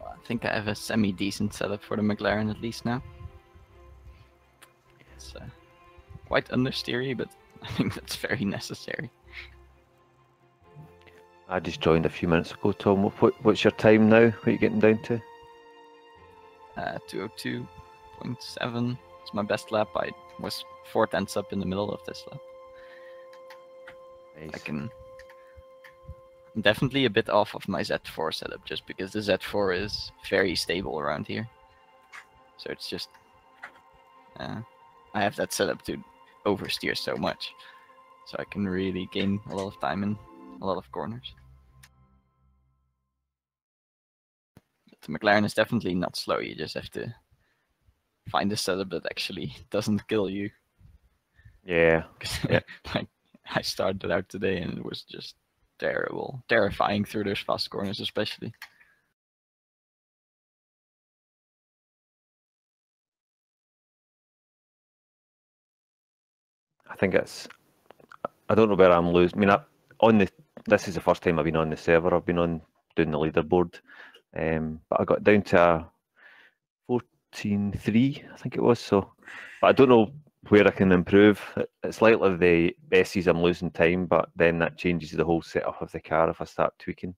I think I have a semi-decent setup for the McLaren at least now. It's quite understeery, but I think that's very necessary. I just joined a few minutes ago, Tom. What's your time now? What are you getting down to? 202.7. It's my best lap. I was 4 tenths up in the middle of this lap. Nice. I'm definitely a bit off of my Z4 setup, just because the Z4 is very stable around here. So it's just... I have that set up to oversteer so much. So I can really gain a lot of time in a lot of corners. But the McLaren is definitely not slow, you just have to find a setup that actually doesn't kill you. Yeah. Yeah. Like, I started out today and it was just terrifying through those fast corners especially. I think it's... I don't know where I'm losing. I mean, this is the first time I've been on the server. I've been on doing the leaderboard. But I got down to a 14.3, I think it was. So, but I don't know where I can improve. It's likely the S's I'm losing time, but then that changes the whole setup of the car if I start tweaking.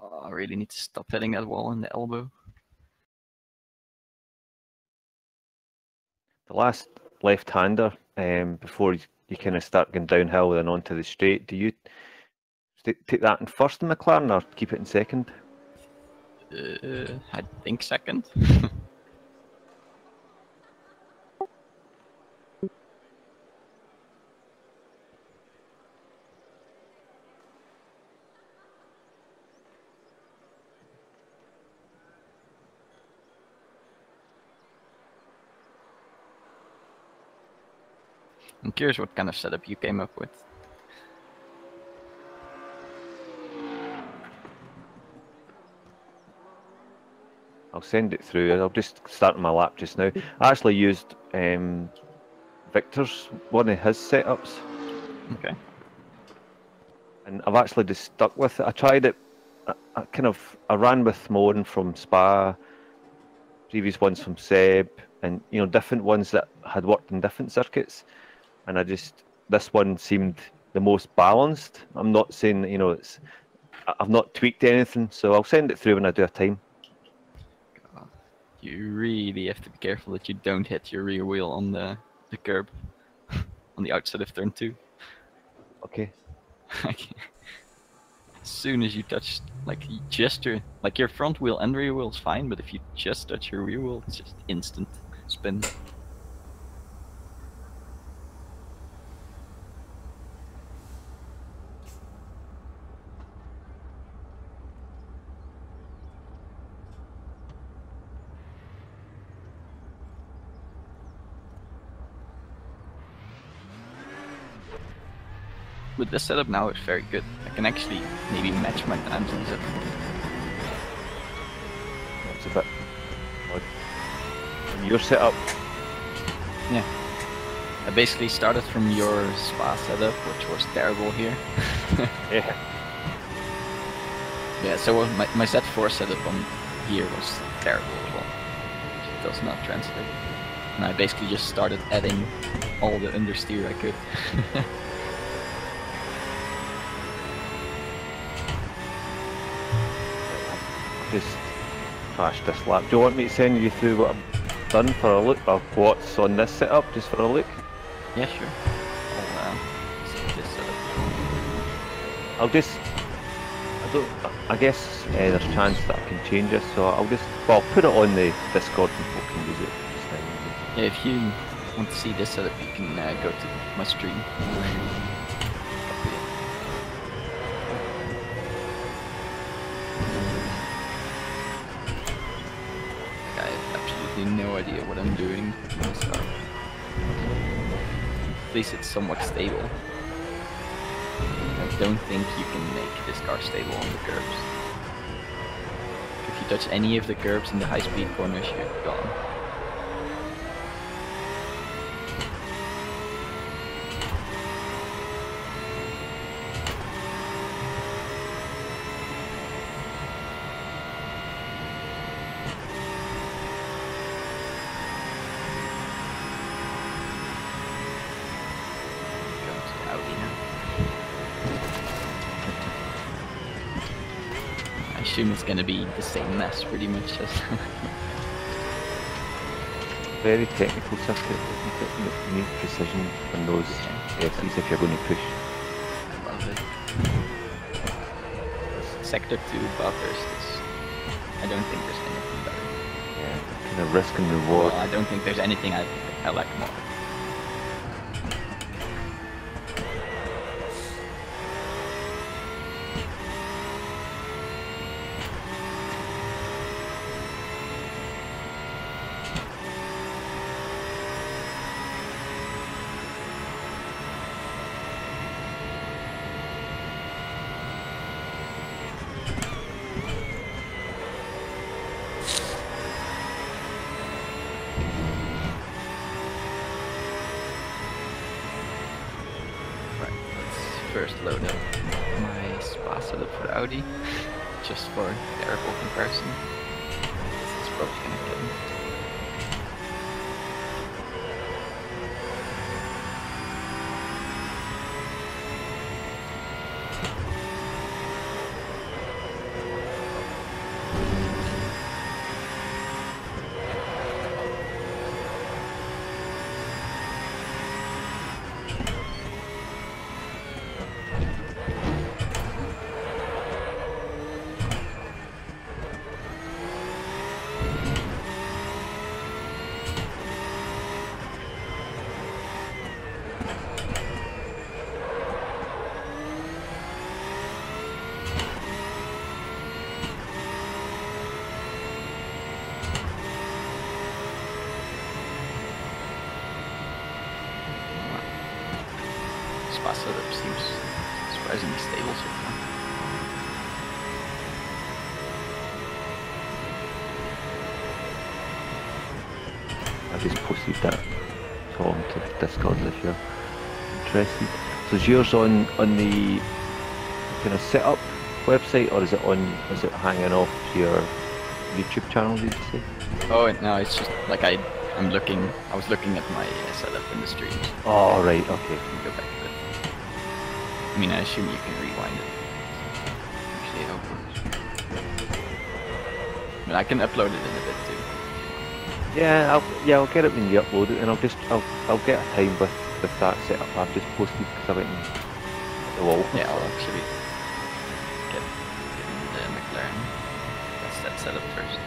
Oh, I really need to stop hitting that wall in the elbow. The last left-hander, before you kind of start going downhill and onto the straight, do you take that in first in McLaren or keep it in second? I think second. I'm curious what kind of setup you came up with. I'll send it through. I'll just start my lap just now. I actually used Victor's, one of his setups. Okay. And I've actually just stuck with it. I tried it. I ran with Moen from Spa, previous ones from Seb, and different ones that had worked in different circuits. And this one seemed the most balanced. I'm not saying I've not tweaked anything, so I'll send it through when I do a time. You really have to be careful that you don't hit your rear wheel on the curb on the outside of turn 2. Okay. As soon as you touch, your front wheel and rear wheel is fine, but if you just touch your rear wheel, it's just instant spin. with this setup now, it's very good. I can actually maybe match my times easily. It's a bit odd. And your setup. Yeah. I basically started from your spa setup, which was terrible here. Yeah. Yeah, so my Z4 setup on here was terrible as well. It does not translate. And I basically just started adding all the understeer I could. Just crashed this lap. Do you want me to send you through what I've done for a look, or what's on this setup, just for a look? Yeah, sure. I'll see this setup. I guess there's a chance that I can change this, so I'll put it on the Discord and people can use it. Yeah, if you want to see this setup, you can go to my stream. I have absolutely no idea what I'm doing. So at least it's somewhat stable. I don't think you can make this car stable on the curbs. If you touch any of the curbs in the high-speed corners, you're gone. I assume it's gonna be the same mess pretty much as Very technical circuit, isn't it? You need precision on those F's if you're going to push. I love it. Sector 2 Bathurst is... I don't think there's anything better. Yeah, kind of risk and reward. Well, I don't think there's anything I like more. First load up my spa setup for the Audi, just for terrible comparison. This is probably gonna kill me. Spa setup seems surprisingly stable so far. I just posted that Tom to Discord if you're interested. So is yours on the kind of setup website, or is it hanging off your YouTube channel? Did you say? Oh no, it's just like I was looking at my setup in the streams. Oh right, okay. Go back to it. I mean, I assume you can rewind it. Usually how it works. But I can upload it in a bit too. Yeah, I'll get it when you upload it, and I'll get a time with that setup I've just posted because I went in the wall. Yeah, I'll actually get in the McLaren. That's that setup first.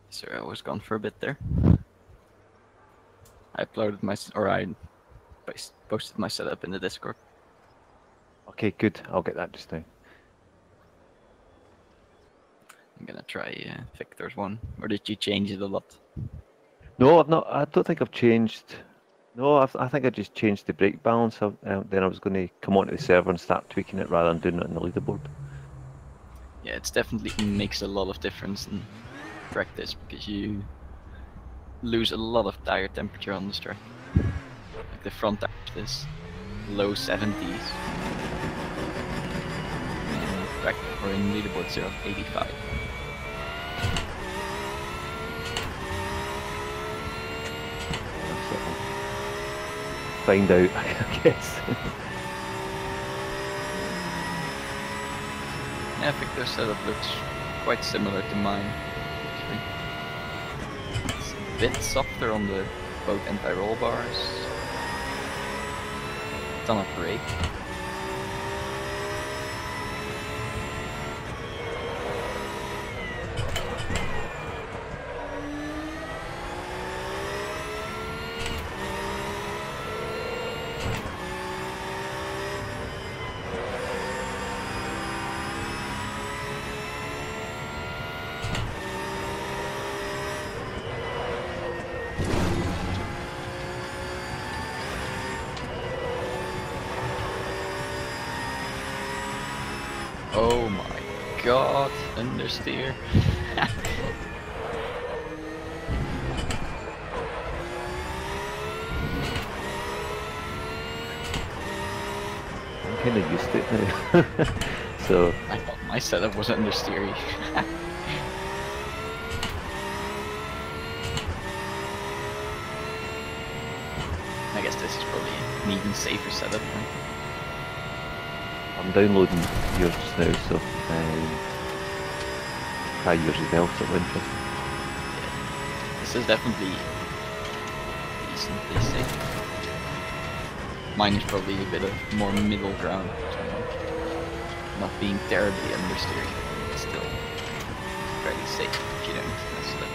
Sorry, I was gone for a bit there. I uploaded my, or I posted my setup in the Discord. Okay, good. I'll get that just now. I'm gonna try Victor's one. Or did you change it a lot? No, I've not. I don't think I've changed. No, I think I just changed the brake balance. Then I was going to come onto the server and start tweaking it rather than doing it on the leaderboard. Yeah, it's definitely makes a lot of difference in practice because you lose a lot of tire temperature on this track. Like the front tire is low 70s. Back or in leaderboards they're 85. Find out, I guess. Yeah, Victor's setup looks quite similar to mine, actually. It's a bit softer on the both anti-roll bars. Ton of brake. Oh my god, understeer. I'm kind of used to it now. So I thought my setup was understeery. I guess this is probably an even safer setup. I'm downloading yours just now, so try yours as well, so it'll interesting. Yeah. This is definitely decently safe. Mine is probably a bit of more middle ground, not being terribly understeered, but still fairly safe if you don't mess it up.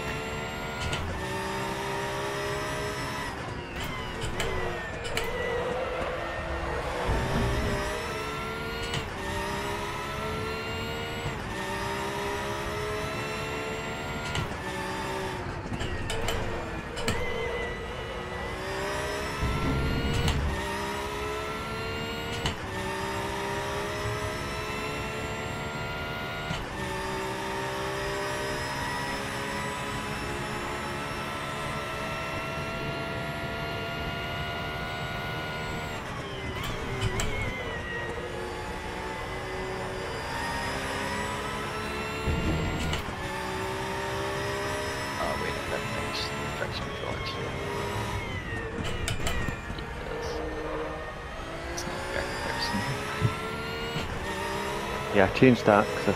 Yeah, I changed that because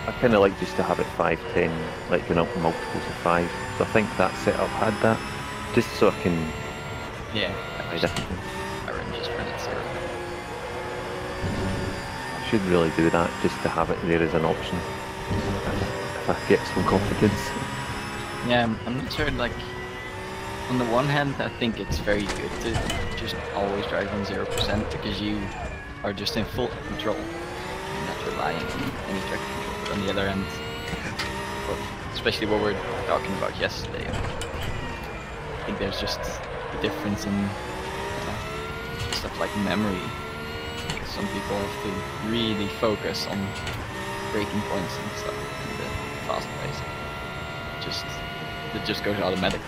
I kind of like just to have it 5, 10, like going up multiples of 5. So I think that setup had that, just so I can Yeah, try different things. I would just run it 0. I should really do that just to have it there as an option if I get some confidence. Yeah, I'm not sure, like, on the one hand, I think it's very good to just always drive on 0% because you are just in full control. You're not relying on any traction control. But on the other hand, especially what we were talking about yesterday, I think there's just a difference in stuff like memory. Because some people have to really focus on braking points and stuff in the fast pace. It just goes automatic.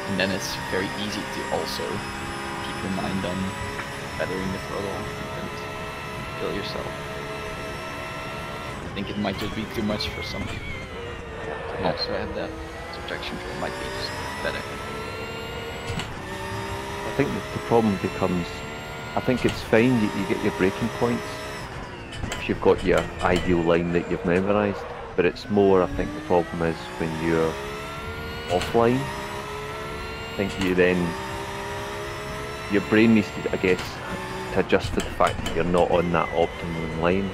And then it's very easy to also keep your mind on feathering the throttle and kill yourself. I think it might just be too much for some people. Yeah. Also have that, so traction control might be just better. I think that the problem becomes, I think it's fine that you get your braking points if you've got your ideal line that you've memorised, but it's more, I think the problem is when you're offline. I think your brain needs to, I guess, to adjust for the fact that you're not on that optimum line,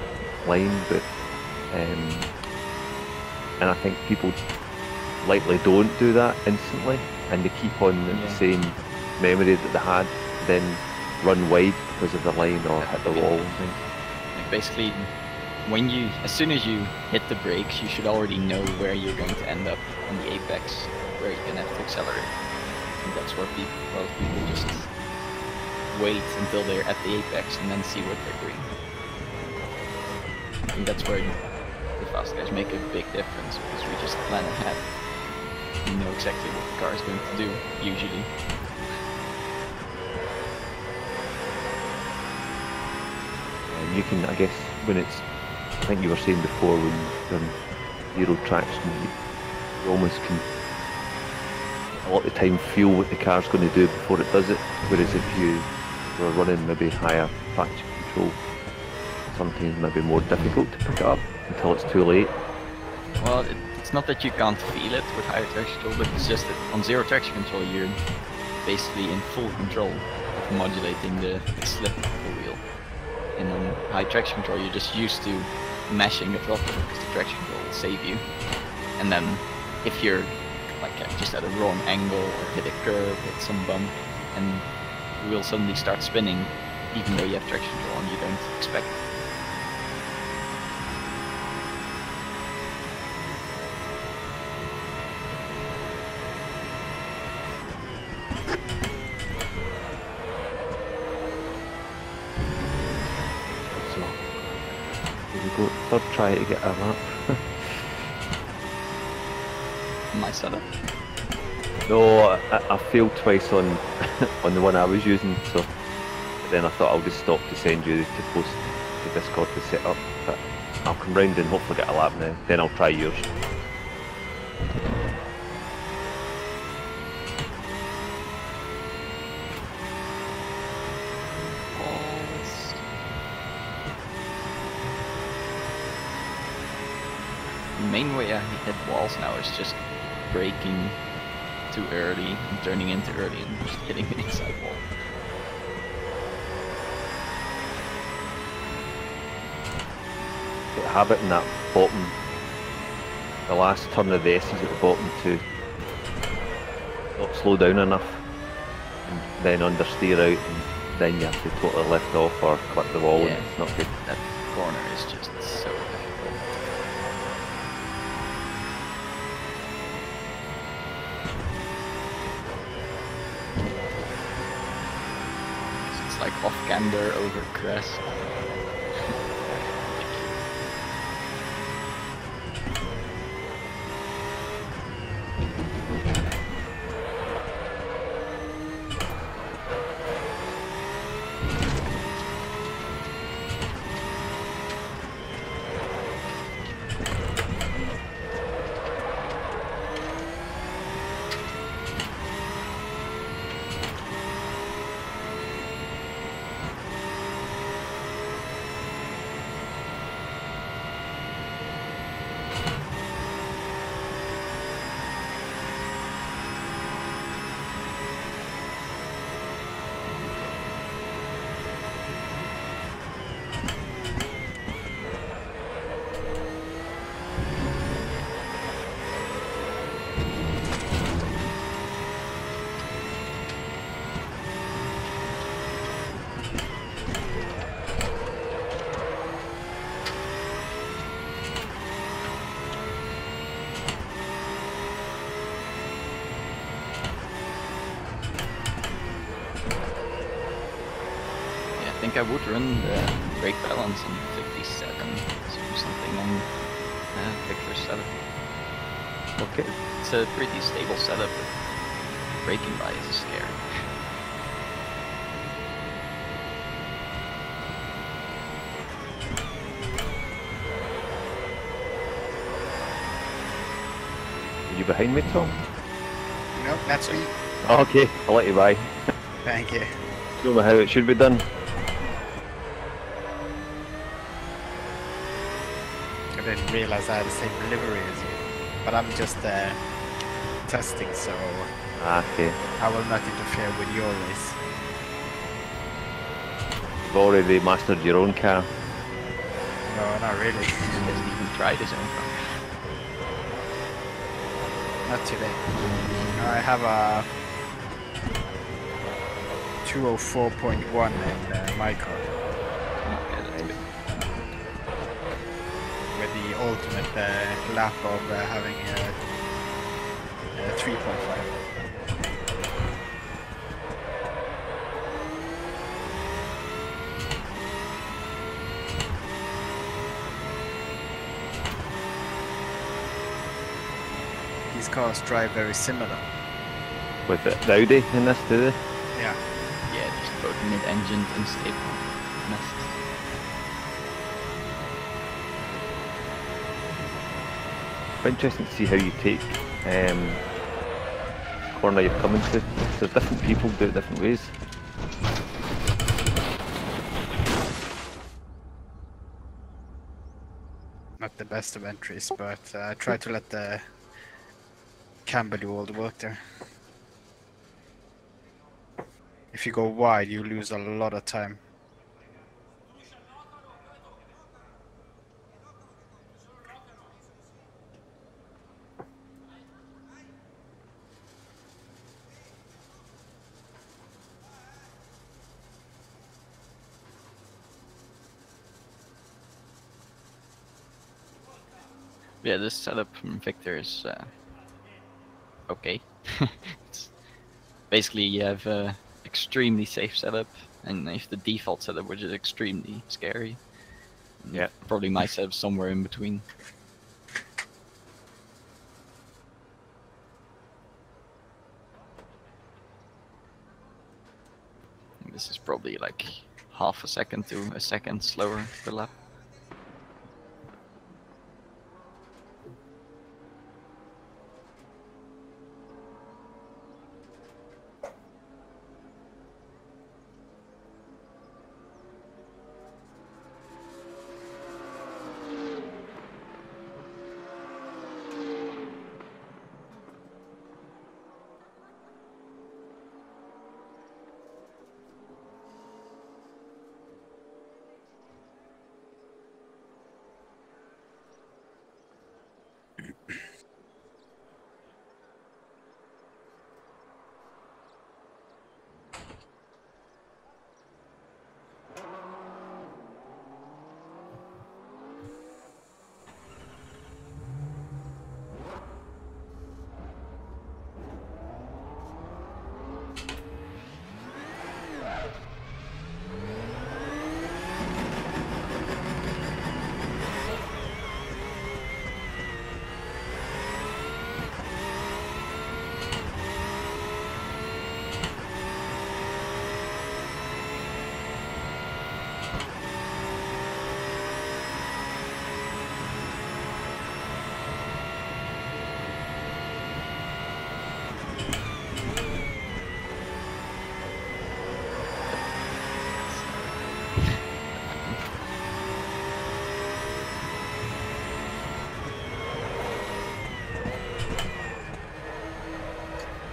but and I think people likely don't do that instantly, and they keep on the same memory that they had, then run wide because of the line or hit the wall and things. Like basically, as soon as you hit the brakes, you should already know where you're going to end up on the apex, where you're gonna have to accelerate. I think that's where a lot of people just wait until they're at the apex and then see what they're doing. I think that's where the fast guys make a big difference, because we just plan ahead. We know exactly what the car is going to do, usually. And you can, I guess, when it's, I think you were saying before, when you're on zero traction, you almost can a lot of the time feel what the car's going to do before it does it, whereas if you were running maybe higher traction control, sometimes maybe more difficult to pick it up until it's too late. Well, it's not that you can't feel it with higher traction control, but it's just that on zero traction control you're basically in full control of modulating the slip of the wheel. And on high traction control you're just used to mashing the throttle because the traction control will save you. And then if you're like just at a wrong angle or hit a curb, hit some bump, and the wheel suddenly starts spinning, even though you have traction control and you don't expect it. So, here we go, third try to get a lap. My setup. No, I failed twice on on the one I was using, so then I thought I'll just stop to send you to post to Discord to set up, but I'll come round and hopefully get a lap now, then I'll try yours. The main way I hit walls now is just braking too early and turning in too early and just hitting the inside wall. Get a habit in that bottom, the last turn of the S's at the bottom to not slow down enough and then understeer out, and then you have to totally lift off or clip the wall, Yeah, and it's not good. that corner is just so difficult. It's like off camber over crest. think I would run the brake balance on 57, so something on Victor's setup. Okay. It's a pretty stable setup, but braking by is scary. Are you behind me, Tom? Nope, that's me. Oh, okay, I'll let you by. Thank you. Show me how it should be done. I didn't realize I had the same livery as you. But I'm just testing, so Ah, okay. I will not interfere with your race. You've already mastered your own car. No, not really. He hasn't even tried his own car. Not today. I have a 204.1 in my car. Okay, that's good. With the ultimate lap of having a 3.5. These cars drive very similar. With the Audi in this, do they? Yeah. Yeah, just both mid-engined and stable. Nice. Quite interesting to see how you take corner you're coming to. There's different people do it different ways. Not the best of entries, but I try to let the camber do all the work there. If you go wide, you lose a lot of time. Yeah, this setup from Victor is okay. It's basically, you have a extremely safe setup, and you have the default setup, which is extremely scary. And Yeah. probably my setup somewhere in between. This is probably like half a second to a second slower per lap.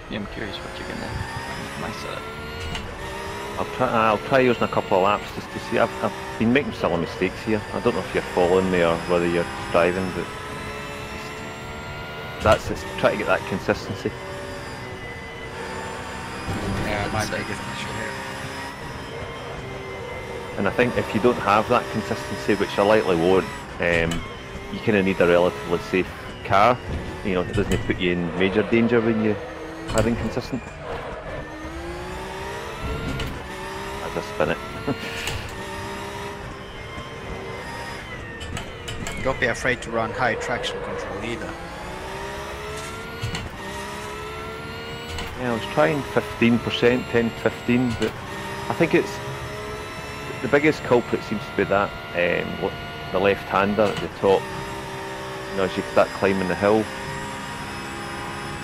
Yeah, I'm curious what you're gonna do with my setup. I'll try using a couple of laps just to see. I've been making silly mistakes here. I don't know if you're following me or whether you're driving, but that's it. Try to get that consistency. Yeah, my biggest issue here. And I think if you don't have that consistency, which I likely won't, you kind of need a relatively safe car. You know, it doesn't put you in major danger when you are inconsistent. I just spin it. Don't be afraid to run high traction control either. Yeah, I was trying 15%, 10 to 15, but I think it's the biggest culprit seems to be that the left-hander at the top. You know, as you start climbing the hill.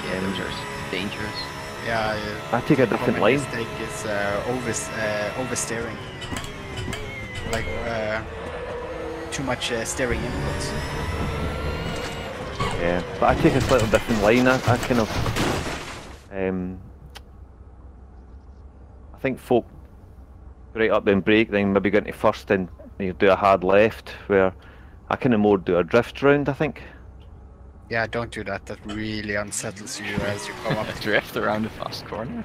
Yeah, those are dangerous. Yeah, I take a different line. Mistake is oversteering. Like too much steering inputs. Yeah, but I take a slightly different line. I kind of, I think folk right up then brake, then maybe go into first and you do a hard left, where I kind of more do a drift round, I think. Yeah, don't do that. That really unsettles you as you come up. Drift around the fast corner.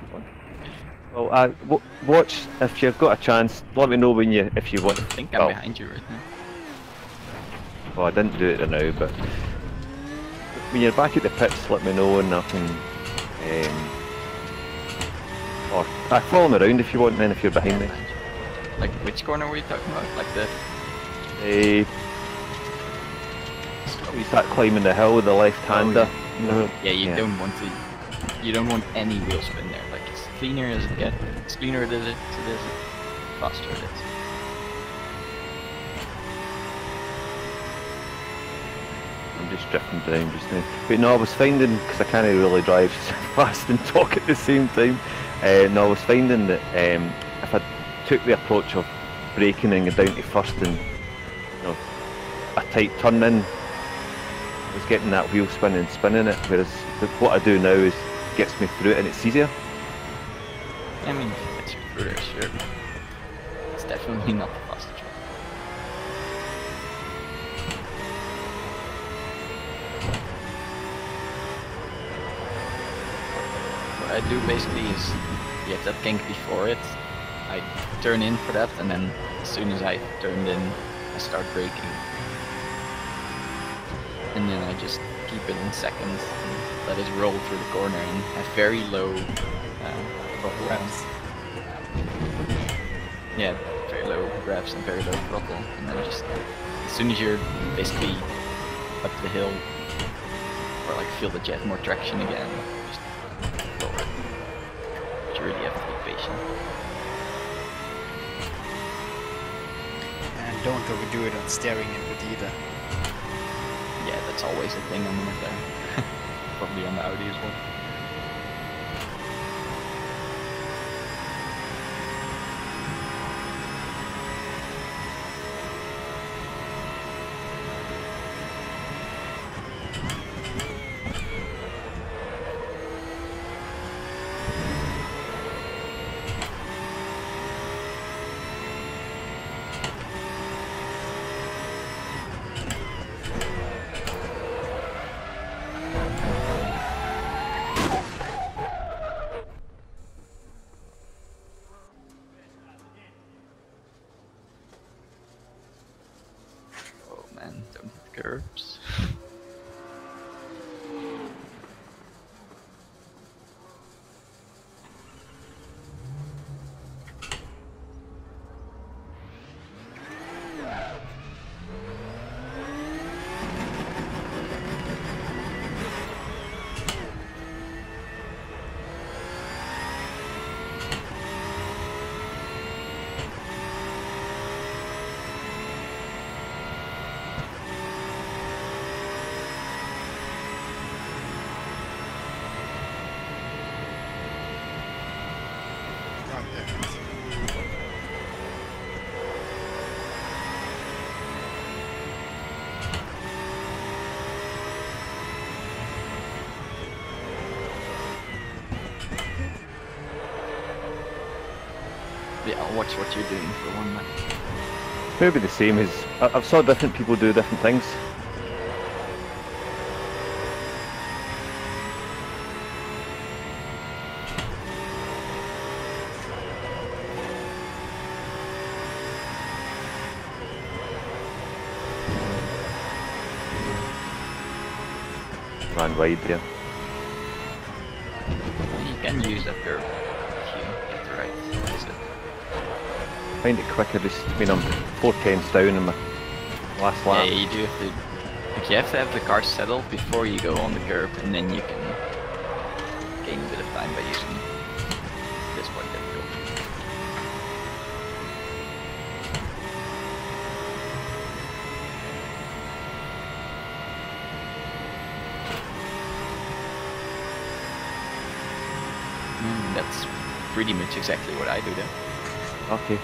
Well, watch if you've got a chance. Let me know when if you want. I think I'm behind you right now. Well, I didn't do it now, but when you're back at the pits, let me know and I can. Or follow me around if you want. Then if you're behind me. Like which corner were you talking about? Like the. You start climbing the hill with the left-hander. Oh, yeah, you don't want to. You don't want any wheel spin there. Like it's cleaner as it gets. It's cleaner it is, it faster it is. I'm just drifting down just now. But no, I was finding, because I can't really drive fast and talk at the same time. No, I was finding that if I took the approach of braking and go down to first and a tight turn in, I was getting that wheel spin and spinning it, whereas what I do now is gets me through it and it's easier. I mean, if it gets you through there, sure. It's definitely not the fastest one. What I do basically is, you have that kink before it, I turn in for that, and then as soon as I turned in, I start braking. And then I just keep it in second and let it roll through the corner and have very low throttle revs. Yeah, very low revs and very low throttle, and then just as soon as you're basically up the hill or like feel the jet more traction again, just lower it. But you really have to be patient. And don't overdo it on steering input either. Yeah, that's always a thing on the McLaren. Probably on the Audi as well. Don't hit curbs. Yeah, I'll watch what you're doing for one minute. Maybe the same as I've saw different people do different things. Ran wide there. You can use that curve if you get the right exit. Find it quicker, just, I mean, I'm 4 tenths down in my last lap. Yeah, you do have to Like you have to have the car settled before you go on the curb, and then you can gain a bit of time by using this one difficult. That's pretty much exactly what I do then. Okay.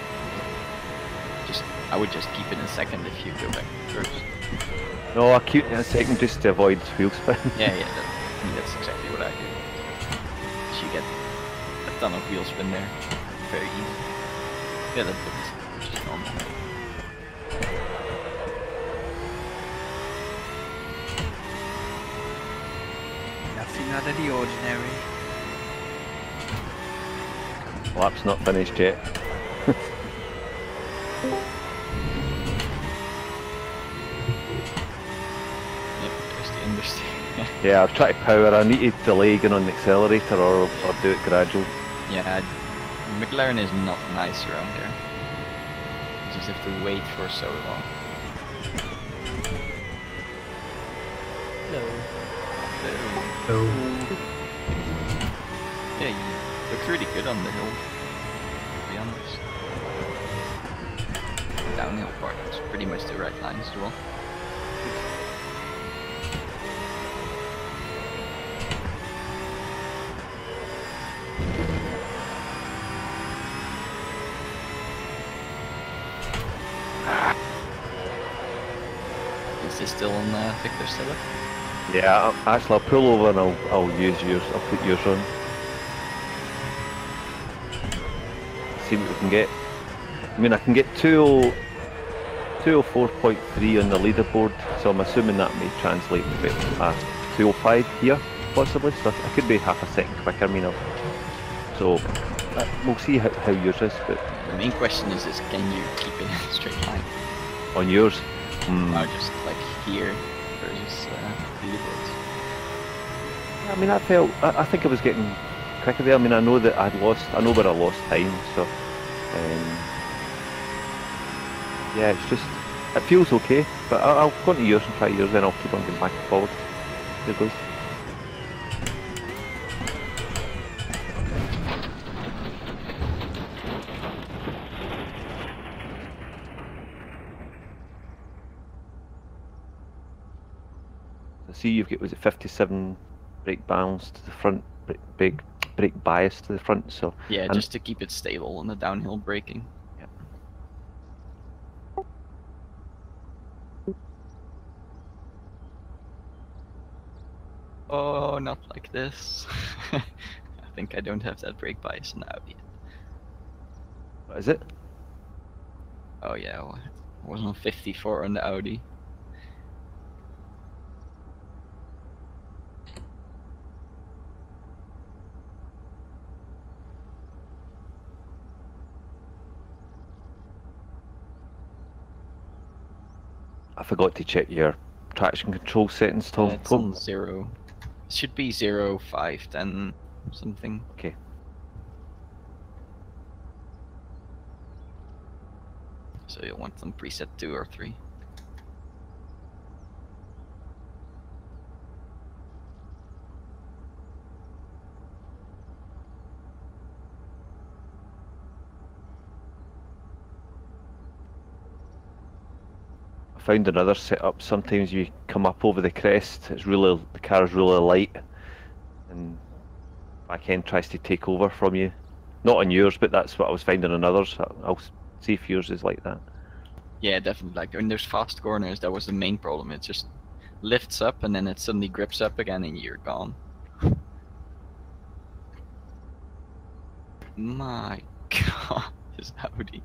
I would just keep it in second if you go back first. No, I keep it in a second just to avoid wheel spin. Yeah, I mean, that's exactly what I do. So you get a ton of wheel spin there. Very easy. Yeah, that's just normal. Nothing out of the ordinary. Lap's not finished yet. Yep, there's the understeer. Yeah, I've tried to power. I need to delay going on the accelerator or do it gradual. Yeah, McLaren is not nice around here. You just have to wait for so long. Hello. So, Oh. yeah, you look really good on the hill, to be honest. The downhill part is pretty much the right lines as well. Is this still on Victor's setup? Yeah, actually, I'll pull over and I'll use yours. I'll put yours on. See what we can get. I mean, I can get 204.3 on the leaderboard, so I'm assuming that may translate to about 205 here, possibly. So I could be half a second quicker. I mean, so we'll see how yours is. But The main question is can you keep it in a straight line? on yours, Or just like here versus leaderboards? I mean, I think I was getting quicker there. I mean, I know that I know where I lost time, so yeah, it's just, it feels okay, but I'll go into yours and try yours, then I'll keep on going back and forward. Here goes. I see you've got, was it 57 brake balance to the front, big brake bias to the front, so... Yeah, just to keep it stable on the downhill braking. Yep. Oh, not like this. I think I don't have that brake bias now yet. What is it? Oh yeah, well, it was on 54 on the Audi. I forgot to check your traction control settings, Tom. It's on 0. It should be 0, 5, 10, something. Okay. So you'll want some preset 2 or 3. I found another setup. Sometimes you come up over the crest, the car is really light, and back end tries to take over from you. Not on yours, but that's what I was finding on others. I'll see if yours is like that. Yeah, definitely. Like when there's fast corners, that was the main problem. It just lifts up and then it suddenly grips up again and you're gone. My god, this Audi.